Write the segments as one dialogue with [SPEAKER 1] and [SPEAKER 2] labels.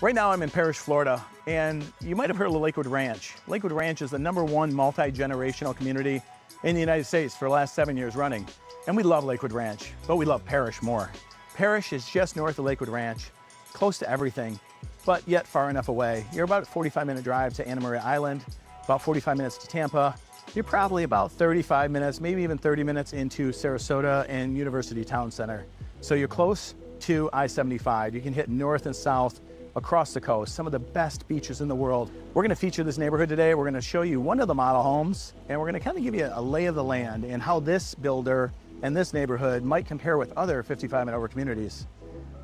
[SPEAKER 1] Right now I'm in Parrish, Florida, and you might have heard of Lakewood Ranch. Lakewood Ranch is the #1 multi-generational community in the United States for the last 7 years running. And we love Lakewood Ranch, but we love Parrish more. Parrish is just north of Lakewood Ranch, close to everything, but yet far enough away. You're about a 45-minute drive to Anna Maria Island, about 45 minutes to Tampa. You're probably about 35 minutes, maybe even 30 minutes into Sarasota and University Town Center. So you're close to I-75. You can hit north and south across the coast, some of the best beaches in the world. We're gonna feature this neighborhood today. We're gonna show you one of the model homes, and we're gonna kind of give you a lay of the land and how this builder and this neighborhood might compare with other 55 and over communities.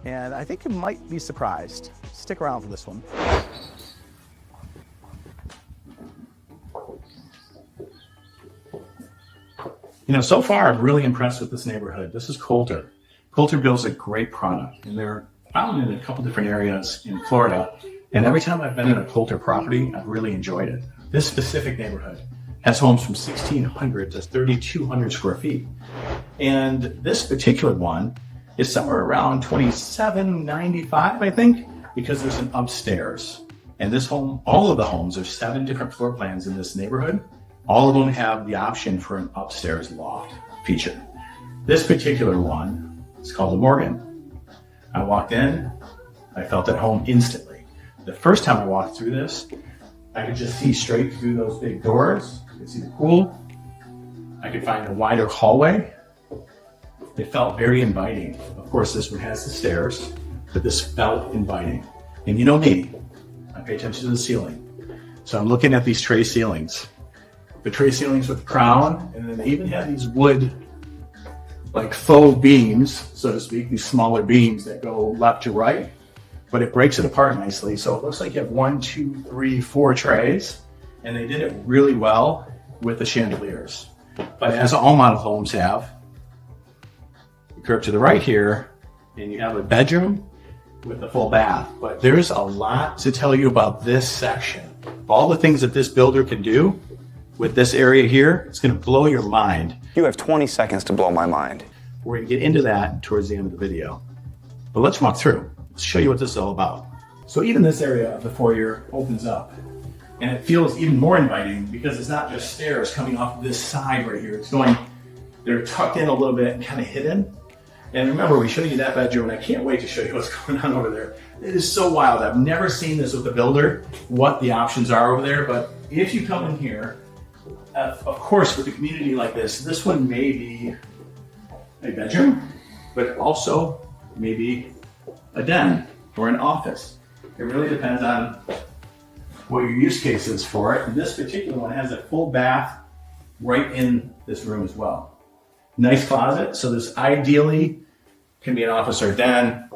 [SPEAKER 1] And I think you might be surprised. Stick around for this one. You know, so far I'm really impressed with this neighborhood. This is Coulter. Coulter builds a great product, and they're found in a couple different areas in Florida. And every time I've been in a Coulter property, I've really enjoyed it. This specific neighborhood has homes from 1,600 to 3,200 square feet. And this particular one is somewhere around 2,795, I think, because there's an upstairs. And this home, all of the homes, there's 7 different floor plans in this neighborhood. All of them have the option for an upstairs loft feature. This particular one is called the Morgan. I walked in, I felt at home instantly. The first time I walked through this, I could just see straight through those big doors. I could see the pool. I could find a wider hallway. It felt very inviting. Of course, this one has the stairs, but this felt inviting. And you know me, I pay attention to the ceiling. So I'm looking at these tray ceilings. The tray ceilings with the crown, and then they even have these wood, like faux beams, so to speak, these smaller beams that go left to right, but it breaks it apart nicely. So it looks like you have 1, 2, 3, 4 trays, and they did it really well with the chandeliers. But as all model homes have, you curve to the right here, and you have a bedroom with a full bath. But there's a lot to tell you about this section. All the things that this builder can do with this area here, it's gonna blow your mind.
[SPEAKER 2] You have 20 seconds to blow my mind.
[SPEAKER 1] We're gonna get into that towards the end of the video. But let's walk through. Let's show you what this is all about. So even this area of the foyer opens up, and it feels even more inviting because it's not just stairs coming off this side right here. They're tucked in a little bit and kind of hidden. And remember, we showed you that bedroom, and I can't wait to show you what's going on over there. It is so wild. I've never seen this with a builder, what the options are over there. But if you come in here, of course, with a community like this one may be a bedroom, but also maybe a den or an office. It really depends on what your use case is for it. And this particular one has a full bath right in this room as well. Nice closet, so this ideally can be an office or a den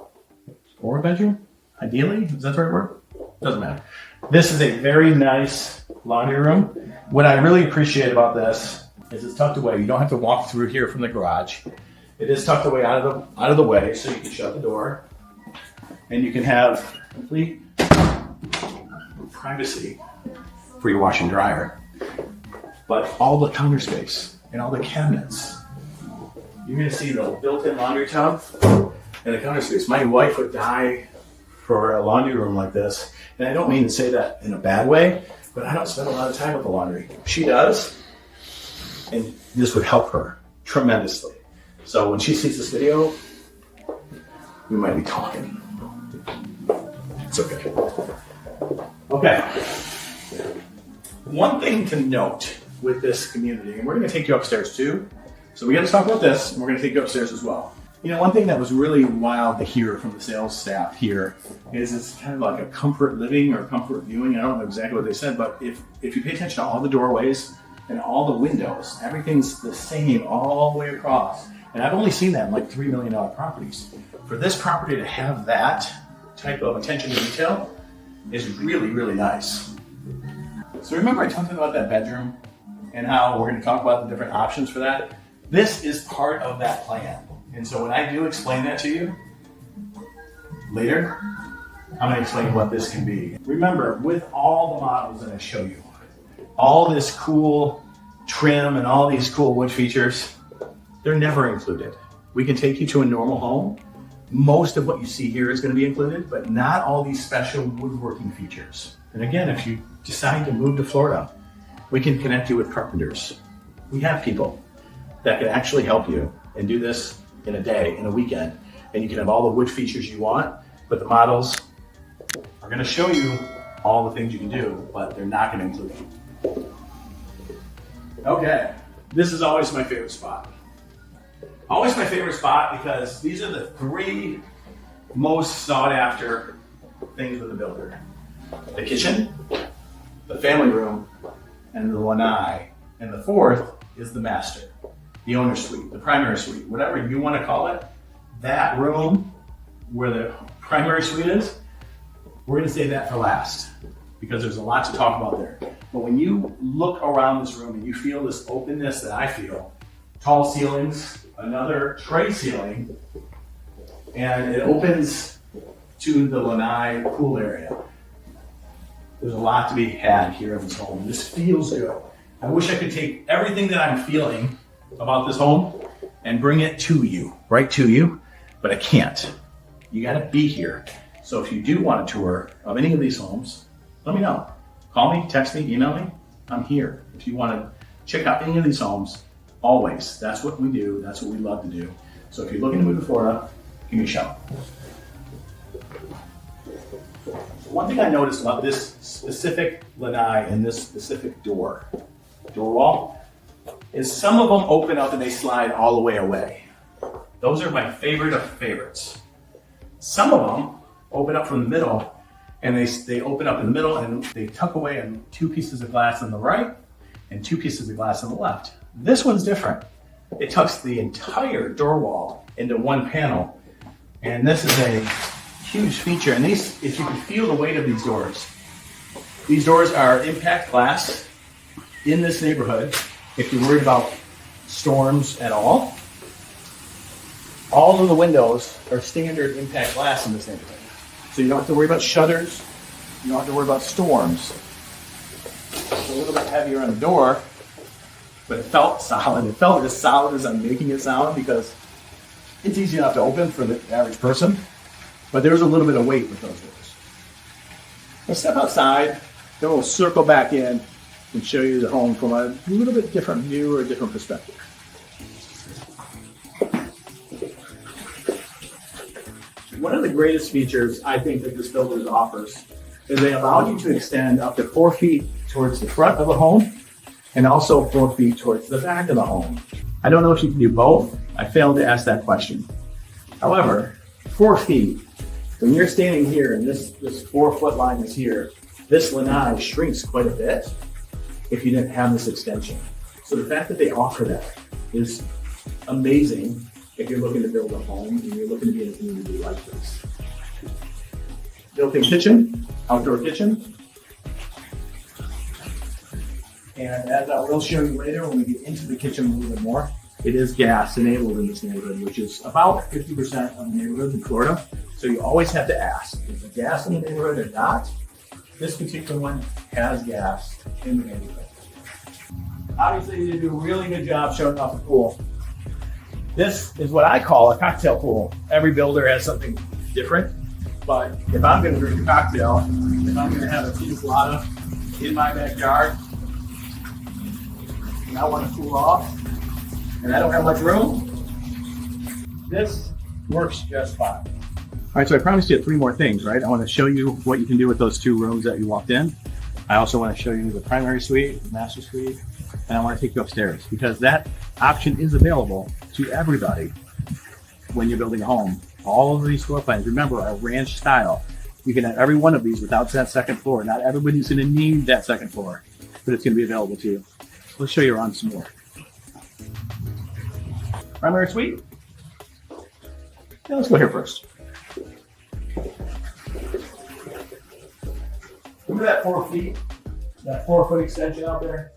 [SPEAKER 1] or a bedroom. Ideally, is that the right word? Doesn't matter. This is a very nice laundry room. What I really appreciate about this is it's tucked away. You don't have to walk through here from the garage. It is tucked away out of the way, so you can shut the door, and you can have complete privacy for your wash and dryer. But all the counter space and all the cabinets, you're gonna see the built-in laundry tub and the counter space. My wife would die for a laundry room like this, and I don't mean to say that in a bad way, but I don't spend a lot of time with the laundry. She does, and this would help her tremendously. So when she sees this video, we might be talking. It's okay. Okay. One thing to note with this community, and we're gonna take you upstairs too. So we gotta talk about this, and we're gonna take you upstairs as well. You know, one thing that was really wild to hear from the sales staff here is it's kind of like a comfort living or comfort viewing. I don't know exactly what they said, but if you pay attention to all the doorways and all the windows, everything's the same all the way across. And I've only seen that in like $3 million properties. For this property to have that type of attention to detail is really, really nice. So remember I talked about that bedroom and how we're gonna talk about the different options for that? This is part of that plan. And so when I do explain that to you later, I'm gonna explain what this can be. Remember, with all the models that I show you, all this cool trim and all these cool wood features, they're never included. We can take you to a normal home Most of what you see here is going to be included, but not all these special woodworking features. And again, if you decide to move to Florida, we can connect you with carpenters. We have people that can actually help you and do this in a day, in a weekend, and you can have all the wood features you want, but the models are going to show you all the things you can do, but they're not going to include them. Okay, this is always my favorite spot. Always my favorite spot because these are the three most sought after things with the builder. The kitchen, the family room, and the lanai. And the fourth is the master, the owner's suite, the primary suite, whatever you want to call it. That room where the primary suite is, we're going to save that for last because there's a lot to talk about there. But when you look around this room and you feel this openness that I feel, tall ceilings, another tray ceiling, and it opens to the lanai pool area. There's a lot to be had here in this home. This feels good. I wish I could take everything that I'm feeling about this home and bring it to you, right to you, but I can't. You gotta be here. So if you do want a tour of any of these homes, let me know. Call me, text me, email me. I'm here. If you wanna check out any of these homes, always. That's what we do. That's what we love to do. So if you're looking to move to Florida, give me a shout. One thing I noticed about this specific lanai and this specific door wall, is some of them open up and they slide all the way away. Those are my favorite of favorites. Some of them open up from the middle and they open up in the middle and they tuck away in 2 pieces of glass on the right and 2 pieces of glass on the left. This one's different. It tucks the entire door wall into one panel. And this is a huge feature. And these, if you can feel the weight of these doors are impact glass in this neighborhood. If you're worried about storms at all of the windows are standard impact glass in this neighborhood. So you don't have to worry about shutters. You don't have to worry about storms. It's a little bit heavier on the door, but it felt solid. It felt as solid as I'm making it sound because it's easy enough to open for the average person, but there's a little bit of weight with those doors. Let's step outside, then we'll circle back in and show you the home from a little bit different view or a different perspective. One of the greatest features I think that this builder offers is they allow you to extend up to 4 feet towards the front of the home and also 4 feet towards the back of the home. I don't know if you can do both. I failed to ask that question. However, 4 feet, when you're standing here and this 4-foot line is here, this lanai shrinks quite a bit if you didn't have this extension. So the fact that they offer that is amazing if you're looking to build a home and you're looking to be in a community like this. Built-in kitchen, outdoor kitchen. And as I will show you later when we get into the kitchen a little bit more, it is gas enabled in this neighborhood, which is about 50% of the neighborhoods in Florida. So you always have to ask, is there gas in the neighborhood or not? This particular one has gas in the neighborhood. Obviously, they do a really good job showing off the pool. This is what I call a cocktail pool. Every builder has something different, but if I'm gonna drink a cocktail, if I'm gonna have a pina colada in my backyard, and I wanna cool off, and I don't have much room, this works just fine. All right, so I promised you 3 more things, right? I wanna show you what you can do with those 2 rooms that you walked in. I also wanna show you the primary suite, the master suite, and I wanna take you upstairs because that option is available to everybody when you're building a home. All of these floor plans, remember, are ranch style. You can have every one of these without that second floor. Not everybody's gonna need that second floor, but it's gonna be available to you. Let's show you around some more. Primary suite. Yeah, let's go here first. Remember that 4 feet, that 4-foot extension out there?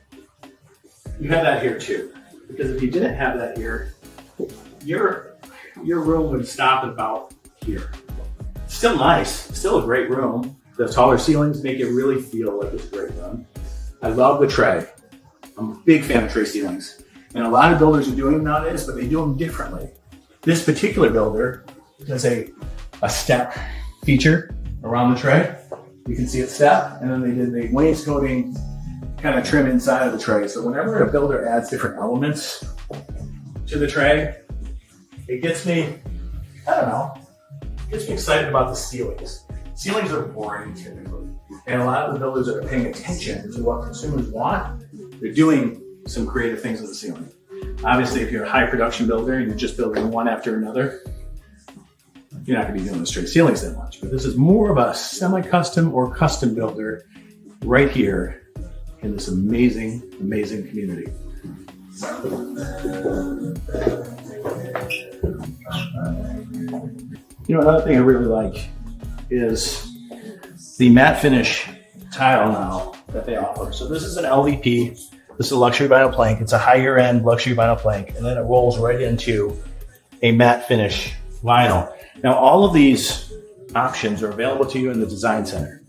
[SPEAKER 1] You have that here too. Because if you didn't have that here, your room would stop at about here. Still nice, still a great room. The taller ceilings make it really feel like it's a great room. I love the tray. I'm a big fan of tray ceilings. And a lot of builders are doing them nowadays, but they do them differently. This particular builder does a step feature around the tray. You can see it step, and then they did the wainscoting kind of trim inside of the tray. So whenever a builder adds different elements to the tray, it gets me, I don't know, it gets me excited about the ceilings. Ceilings are boring typically. And a lot of the builders that are paying attention to what consumers want, they're doing some creative things on the ceiling. Obviously, if you're a high production builder and you're just building one after another, you're not gonna be doing the straight ceilings that much. But this is more of a semi-custom or custom builder right here in this amazing, amazing community. You know, another thing I really like is the matte finish tile now that they offer. So this is an LVP. This is a luxury vinyl plank. It's a higher end luxury vinyl plank, and then it rolls right into a matte finish vinyl. Now, all of these options are available to you in the design center.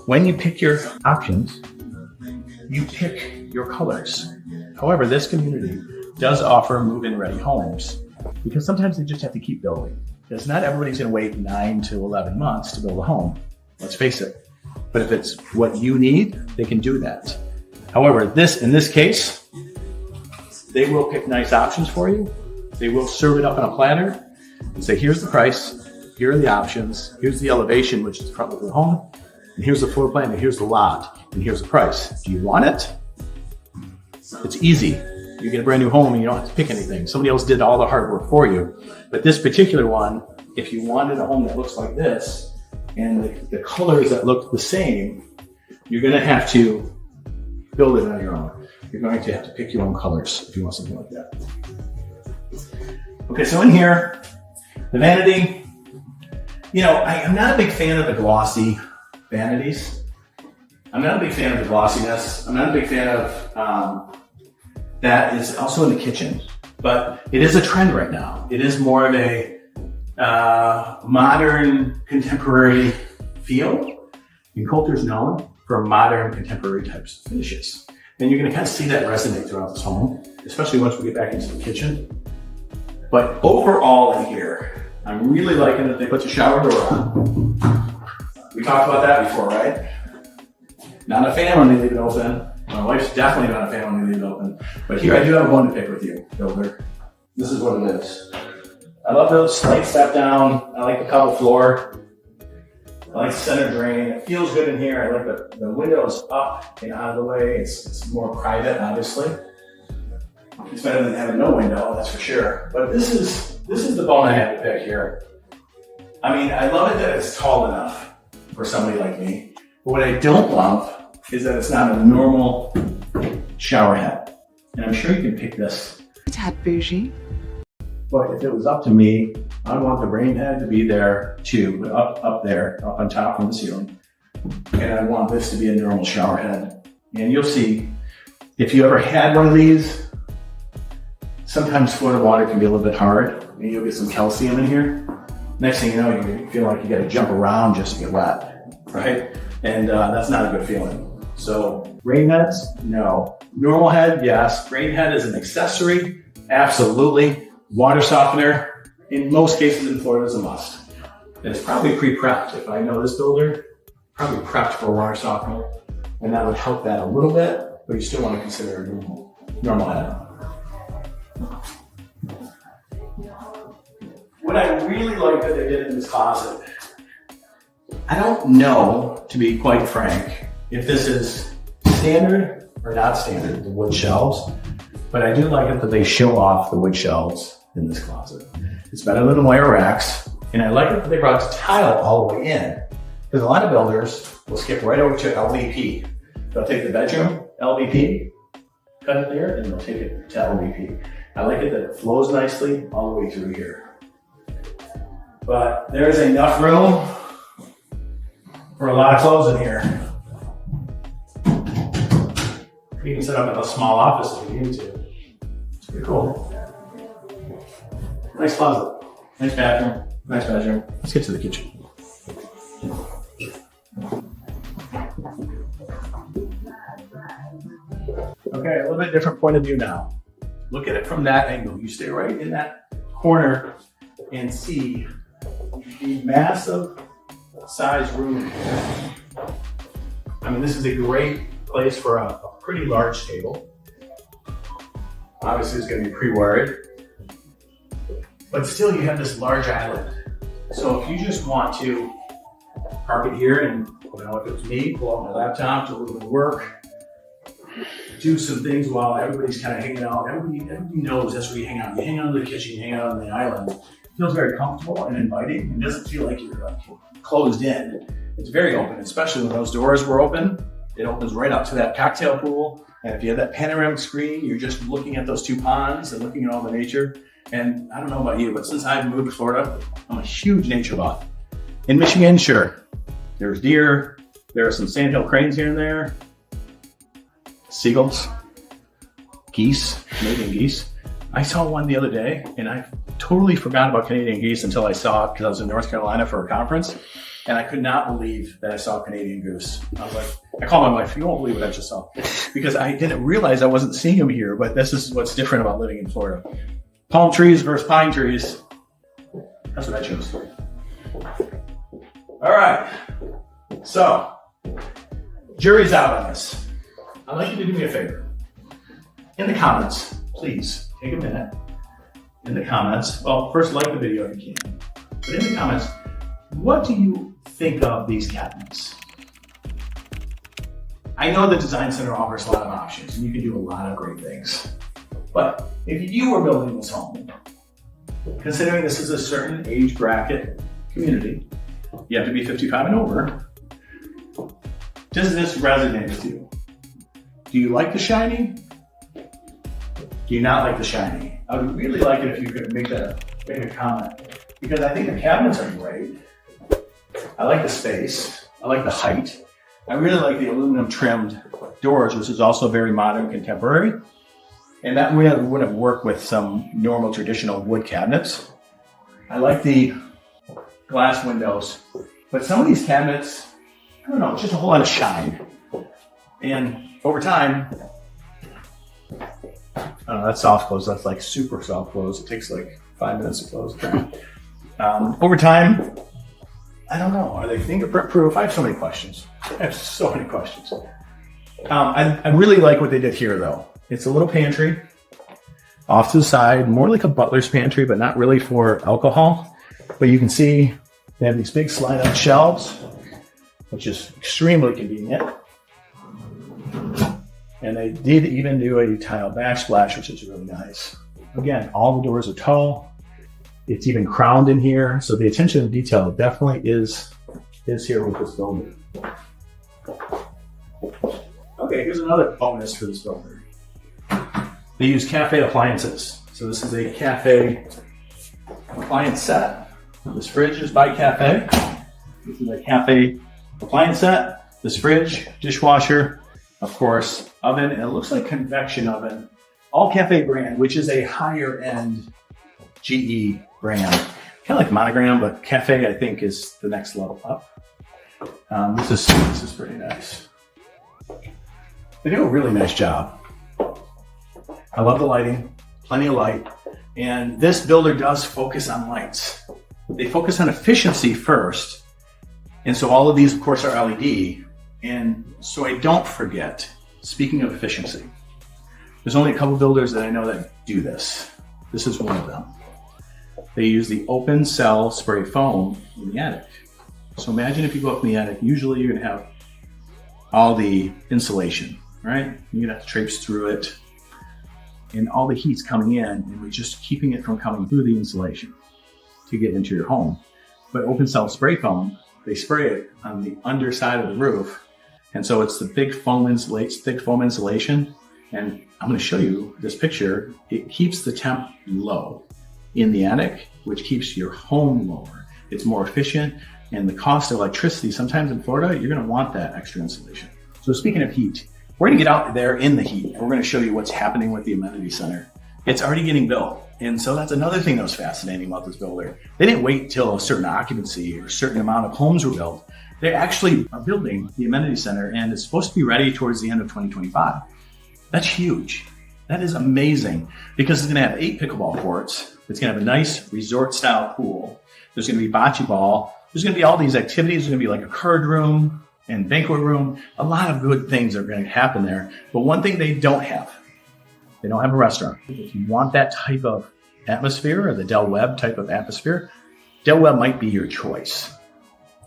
[SPEAKER 1] When you pick your options, you pick your colors. However, this community does offer move-in ready homes because sometimes they just have to keep building. Because not everybody's going to wait 9 to 11 months to build a home. Let's face it. But if it's what you need, they can do that. However, in this case, they will pick nice options for you. They will serve it up on a platter and say, here's the price, here are the options, here's the elevation, which is the front of the home, and here's the floor plan, and here's the lot, and here's the price. Do you want it? It's easy. You get a brand new home and you don't have to pick anything. Somebody else did all the hard work for you. But this particular one, if you wanted a home that looks like this, and the colors that look the same, you're gonna have to build it on your own. You're going to have to pick your own colors if you want something like that. Okay, so in here, the vanity, you know, I'm not a big fan of the glossy vanities. I'm not a big fan of the glossiness. I'm not a big fan of that is also in the kitchen, but it is a trend right now. It is more of a modern, contemporary feel. And Coulter's known for modern, contemporary types of finishes. And you're gonna kind of see that resonate throughout this home, especially once we get back into the kitchen. But overall in here, I'm really liking that they put the shower door on. We talked about that before, right? Not a fan when they leave it open. My wife's definitely not a fan when they leave it open. But here I do have a bone to pick with you, builder. This is what it is. I love those slight step down. I like the cobble floor. I like the center drain. It feels good in here. I like the windows up and out of the way. It's more private, obviously. It's better than having no window, that's for sure. But this is the bone I had to pick here. I mean, I love it that it's tall enough for somebody like me. But what I don't love is that it's not a normal shower head. And I'm sure you can pick this.
[SPEAKER 3] A tad bougie.
[SPEAKER 1] But if it was up to me, I'd want the rain head to be there too, but up there, up on top of the ceiling. And I want this to be a normal shower head. And you'll see, if you ever had one of these, sometimes Florida water can be a little bit hard, and you'll get some calcium in here. Next thing you know, you feel like you gotta jump around just to get wet, right? And that's not a good feeling. So rain heads, no. Normal head, yes. Rain head is an accessory, absolutely. Water softener, in most cases in Florida, is a must. And it's probably pre-prepped. If I know this builder, probably prepped for a water softener, and that would help that a little bit, but you still want to consider a normal head. What I really like that they did in this closet, I don't know, to be quite frank, if this is standard or not standard, the wood shelves, but I do like it that they show off the wood shelves in this closet. It's better than the wire racks, and I like it that they brought the tile all the way in, because a lot of builders will skip right over to LVP. They'll take the bedroom LVP, cut it there, and they'll take it to LVP. I like it that it flows nicely all the way through here. But there's enough room for a lot of clothes in here. You can set up in a small office if you need to. It's pretty cool. Nice closet, nice bathroom, nice bedroom. Let's get to the kitchen. Okay, a little bit different point of view now. Look at it from that angle. You stay right in that corner and see the massive size room here. I mean, this is a great place for a pretty large table. Obviously, it's going to be pre-wired, but still you have this large island. So if you just want to park it here and, if it was me, pull out my laptop, do a little bit of work, do some things while everybody's kind of hanging out. Everybody knows that's where you hang out. You hang out in the kitchen, you hang out on the island. It feels very comfortable and inviting. It doesn't feel like you're closed in. It's very open, especially when those doors were open. It opens right up to that cocktail pool. And if you have that panoramic screen, you're just looking at those two ponds and looking at all the nature. And I don't know about you, but since I've moved to Florida, I'm a huge nature buff. In Michigan, sure, there's deer, there are some sandhill cranes here and there, seagulls, geese, Canadian geese. I saw one the other day, and I totally forgot about Canadian geese until I saw it because I was in North Carolina for a conference, and I could not believe that I saw a Canadian goose. I was like, I called my wife, you won't believe what I just saw, because I didn't realize I wasn't seeing them here, but this is what's different about living in Florida. Palm trees versus pine trees. That's what I chose. All right. So, jury's out on this. I'd like you to do me a favor. In the comments, please take a minute. In the comments, well, first like the video if you can. But in the comments, what do you think of these cabinets? I know the Design Center offers a lot of options and you can do a lot of great things. But if you were building this home, considering this is a certain age bracket community, you have to be 55 and over, does this resonate with you? Do you like the shiny? Do you not like the shiny? I would really like it if you could make a comment, because I think the cabinets are great. I like the space. I like the height. I really like the aluminum trimmed doors, which is also very modern, contemporary. And that would have worked with some normal traditional wood cabinets. I like the glass windows, but some of these cabinets, I don't know, it's just a whole lot of shine. And over time, that's soft close. That's like super soft close. It takes like 5 minutes to close. Over time, I don't know. Are they fingerprint proof? I have so many questions. I really like what they did here though. It's a little pantry off to the side, more like a butler's pantry, but not really for alcohol. But you can see they have these big slide out shelves, which is extremely convenient. And they did even do a tile backsplash, which is really nice. Again, all the doors are tall. It's even crowned in here. So the attention to detail definitely is here with this building. Okay, here's another bonus for this builder. They use cafe appliances. So this is a cafe appliance set. This fridge is by Cafe. This is a cafe appliance set. This fridge, dishwasher, of course, oven, and it looks like convection oven. All Cafe brand, which is a higher end GE brand. Kind of like Monogram, but Cafe I think is the next level up. This is pretty nice. They do a really nice job. I love the lighting, plenty of light. And this builder does focus on lights. They focus on efficiency first. And so all of these, of course, are LED. And so I don't forget, speaking of efficiency, there's only a couple builders that I know that do this. This is one of them. They use the open cell spray foam in the attic. So imagine if you go up in the attic, usually you're gonna have all the insulation, right? You're gonna have to traipse through it. And all the heat's coming in, and we're just keeping it from coming through the insulation to get into your home. But open cell spray foam, they spray it on the underside of the roof. And so it's the thick foam insulation. And I'm going to show you this picture. It keeps the temp low in the attic, which keeps your home lower. It's more efficient. And the cost of electricity, sometimes in Florida, you're going to want that extra insulation. So speaking of heat, we're going to get out there in the heat, and we're going to show you what's happening with the amenity center. It's already getting built. And so that's another thing that was fascinating about this builder. They didn't wait until a certain occupancy or a certain amount of homes were built. They actually are building the amenity center, and it's supposed to be ready towards the end of 2025. That's huge. That is amazing, because it's going to have 8 pickleball courts. It's going to have a nice resort style pool. There's going to be bocce ball. There's going to be all these activities. There's going to be like a card room and banquet room. A lot of good things are going to happen there. But one thing they don't have a restaurant. If you want that type of atmosphere or the Del Webb type of atmosphere, Del Webb might be your choice.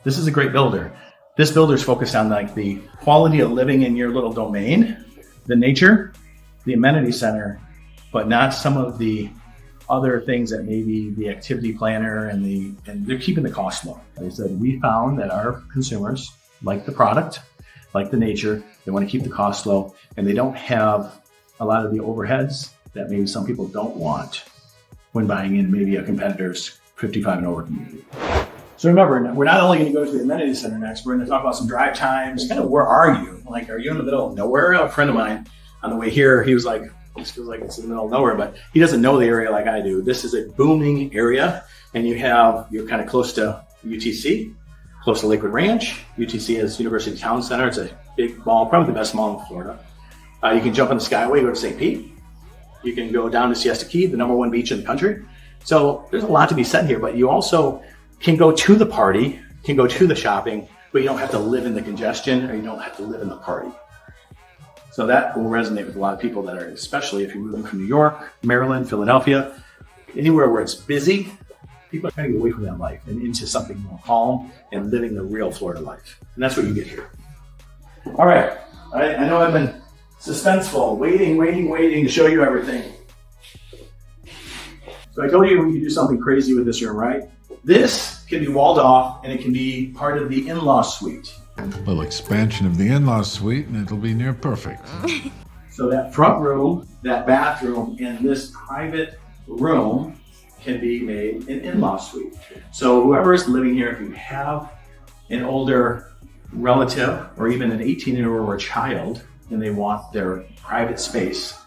[SPEAKER 1] This is a great builder. This builder is focused on like the quality of living in your little domain, the nature, the amenity center, but not some of the other things that maybe the activity planner and they're keeping the cost low. Like I said, we found that our consumers like the product, like the nature, they want to keep the cost low, and they don't have a lot of the overheads that maybe some people don't want when buying in maybe a competitor's 55 and over community. So remember, we're not only going to go to the amenity center next, we're going to talk about some drive times, kind of where are you? Like, are you in the middle of nowhere? A friend of mine on the way here, he was like, this feels like it's in the middle of nowhere, but he doesn't know the area like I do. This is a booming area, and you're kind of close to UTC, close to Lakewood Ranch. UTC is University Town Center. It's a big mall, probably the best mall in Florida. You can jump on the Skyway, go to St. Pete. You can go down to Siesta Key, the #1 beach in the country. So there's a lot to be said here, but you also can go to the party, can go to the shopping, but you don't have to live in the congestion, or you don't have to live in the party. So that will resonate with a lot of people that are, especially if you're moving from New York, Maryland, Philadelphia, anywhere where it's busy, people are trying to get away from that life and into something more calm and living the real Florida life. And that's what you get here. All right. I know I've been suspenseful, waiting to show you everything. So I told you we could do something crazy with this room, right? This can be walled off, and it can be part of the in-law suite.
[SPEAKER 3] A little expansion of the in-law suite, and it'll be near perfect.
[SPEAKER 1] So that front room, that bathroom, and this private room can be made an in-law suite. So whoever is living here, if you have an older relative or even an 18-year-old child, and they want their private space,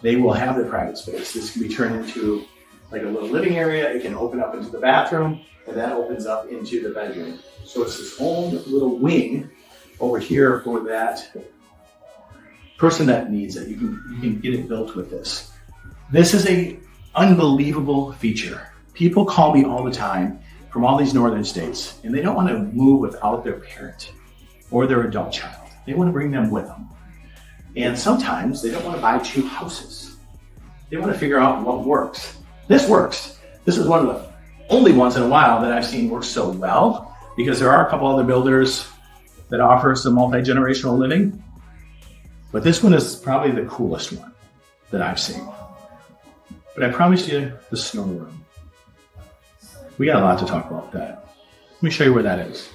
[SPEAKER 1] they will have their private space. This can be turned into like a little living area. It can open up into the bathroom, and that opens up into the bedroom. So it's this own little wing over here for that person that needs it. You can get it built with this. This is a unbelievable feature. People call me all the time from all these northern states, and they don't want to move without their parent or their adult child. They want to bring them with them. And sometimes they don't want to buy two houses. They want to figure out what works. This works. This is one of the only ones in a while that I've seen work so well, because there are a couple other builders that offer some multi-generational living. But this one is probably the coolest one that I've seen. But I promise you the snow room. We got a lot to talk about that. Let me show you where that is.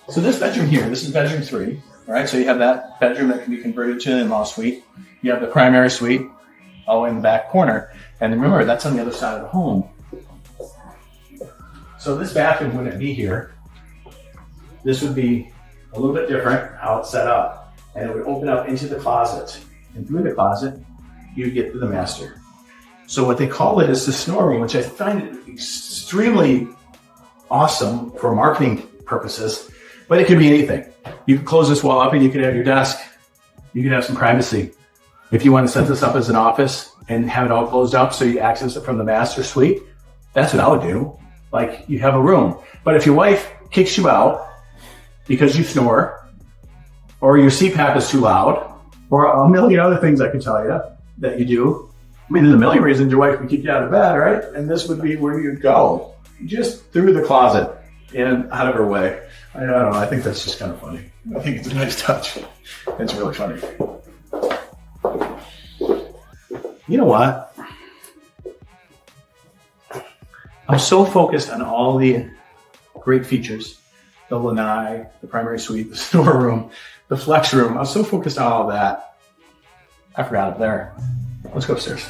[SPEAKER 1] So this bedroom here, this is bedroom 3. All right, so you have that bedroom that can be converted to an in-law suite. You have the primary suite all the way in the back corner. And remember, that's on the other side of the home. So this bathroom wouldn't be here. This would be a little bit different how it's set up. And it would open up into the closet. And through the closet, you'd get to the master. So what they call it is the snoring, which I find it extremely awesome for marketing purposes, but it could be anything. You could close this wall up and you could have your desk. You could have some privacy. If you want to set this up as an office and have it all closed up so you access it from the master suite, that's what I would do. Like, you have a room. But if your wife kicks you out because you snore, or your CPAP is too loud, or a million other things I could tell you that you do. I mean, there's a million reasons your wife would kick you out of bed, right? And this would be where you'd go. Just through the closet and out of her way. I don't know, I think that's just kind of funny. I think it's a nice touch. It's really funny. You know what? I'm so focused on all the great features, the lanai, the primary suite, the storeroom, the flex room. I was so focused on all that, I forgot up there. Let's go upstairs.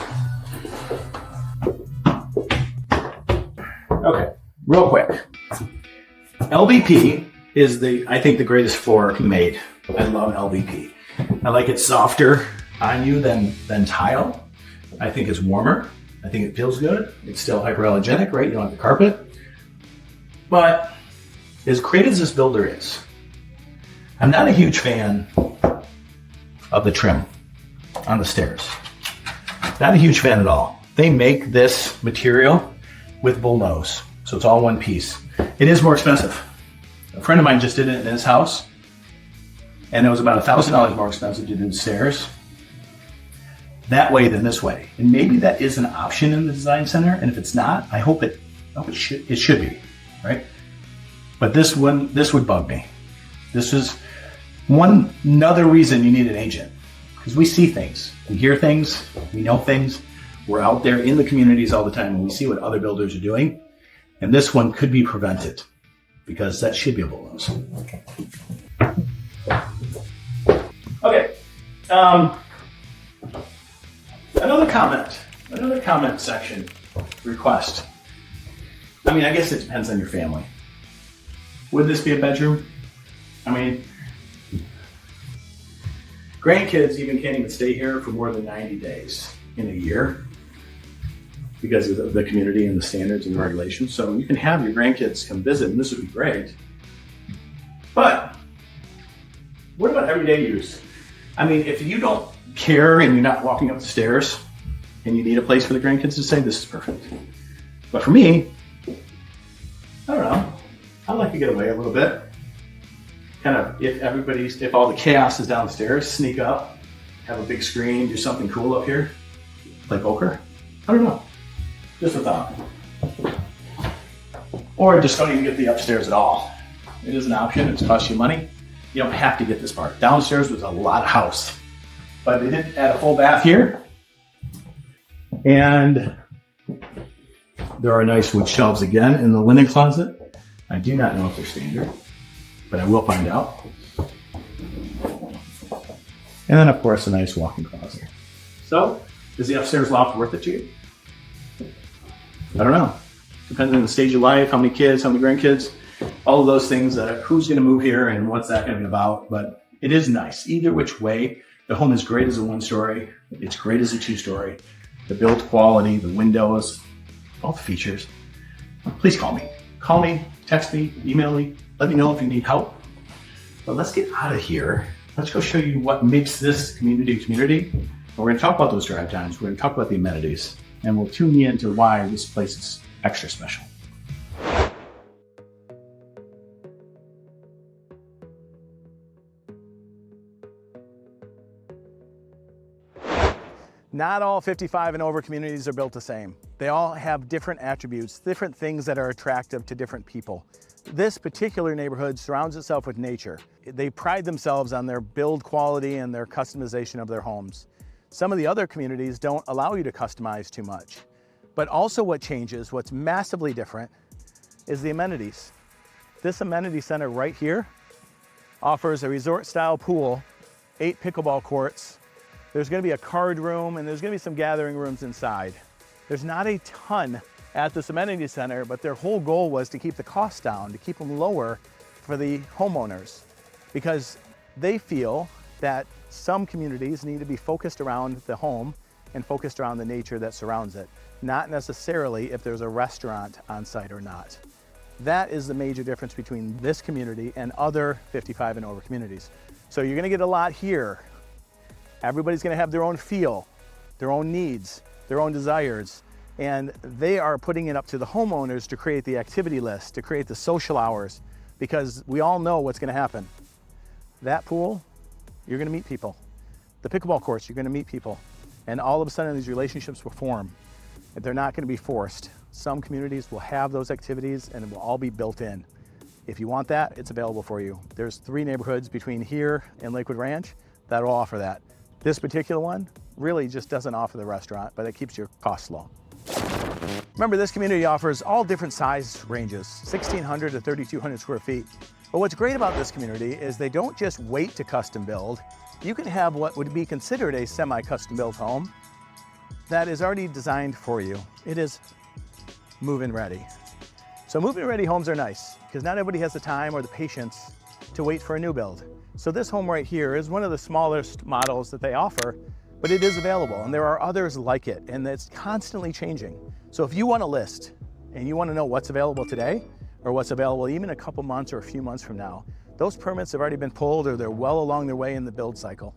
[SPEAKER 1] Okay, real quick. LVP is I think the greatest floor made. I love LVP. I like it softer on you than tile. I think it's warmer. I think it feels good. It's still hyperallergenic, right? You don't have the carpet. But as great as this builder is, I'm not a huge fan of the trim on the stairs. Not a huge fan at all. They make this material with bull nose, so it's all one piece. It is more expensive. A friend of mine just did it in his house, and it was about $1,000 more expensive to do the stairs that way than this way. And maybe that is an option in the design center, and if it's not, I hope it should be, right? But this would bug me. This is another reason you need an agent, because we see things, we hear things, we know things. We're out there in the communities all the time, and we see what other builders are doing. And this one could be prevented, because that should be a bull nose. Okay. Another comment section request. I mean, I guess it depends on your family. Would this be a bedroom? I mean, grandkids can't even stay here for more than 90 days in a year because of the community and the standards and the regulations. So you can have your grandkids come visit, and this would be great. But what about everyday use? I mean, if you don't care and you're not walking up the stairs and you need a place for the grandkids to stay, this is perfect. But for me, I don't know. I'd like to get away a little bit. Kind of, if all the chaos is downstairs, sneak up, have a big screen, do something cool up here, play poker. I don't know. Just a thought. Or just don't even get the upstairs at all. It is an option. It's cost you money. You don't have to get this part. Downstairs was a lot of house, but they did add a full bath here, and there are nice wood shelves again in the linen closet. I do not know if they're standard, but I will find out. And then, of course, a nice walk-in closet. So, is the upstairs loft worth it to you? I don't know. Depends on the stage of life, how many kids, how many grandkids, all of those things, who's going to move here and what's that going to be about. But it is nice. Either which way, the home is great as a one-story. It's great as a two-story. The build quality, the windows, all the features. Please call me. Call me, text me, email me. Let me know if you need help. But let's get out of here. Let's go show you what makes this community. And we're going to talk about those drive times. We're going to talk about the amenities. And we'll tune you into why this place is extra special.
[SPEAKER 4] Not all 55 and over communities are built the same. They all have different attributes, different things that are attractive to different people. This particular neighborhood surrounds itself with nature. They pride themselves on their build quality and their customization of their homes. Some of the other communities don't allow you to customize too much. But also what changes, what's massively different, is the amenities. This amenity center right here offers a resort-style pool, 8 pickleball courts. There's going to be a card room, and there's going to be some gathering rooms inside. There's not a ton at this amenity center, but their whole goal was to keep the costs down, to keep them lower for the homeowners, because they feel that some communities need to be focused around the home and focused around the nature that surrounds it, not necessarily if there's a restaurant on site or not. That is the major difference between this community and other 55 and over communities. So you're going to get a lot here. Everybody's going to have their own feel, their own needs, their own desires, and they are putting it up to the homeowners to create the activity list, to create the social hours, because we all know what's going to happen. That pool, you're going to meet people. The pickleball courts, you're going to meet people. And all of a sudden these relationships will form. They're not going to be forced. Some communities will have those activities and it will all be built in. If you want that, it's available for you. There's 3 neighborhoods between here and Lakewood Ranch that will offer that. This particular one really just doesn't offer the restaurant, but it keeps your costs low. Remember, this community offers all different size ranges, 1,600 to 3,200 square feet. But what's great about this community is they don't just wait to custom build. You can have what would be considered a semi-custom built home that is already designed for you. It is move-in ready. So move-in ready homes are nice because not everybody has the time or the patience to wait for a new build. So this home right here is one of the smallest models that they offer, but it is available and there are others like it, and it's constantly changing. So if you want to list and you want to know what's available today or what's available even a couple months or a few months from now, those permits have already been pulled or they're well along their way in the build cycle.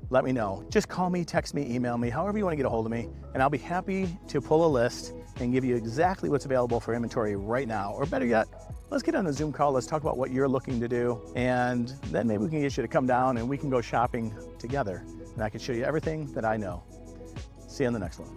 [SPEAKER 4] let me know. Just call me, text me, email me, however you want to get a hold of me, and I'll be happy to pull a list and give you exactly what's available for inventory right now. Or better yet, let's get on a Zoom call, let's talk about what you're looking to do, and then maybe we can get you to come down and we can go shopping together, and I can show you everything that I know. See you on the next one.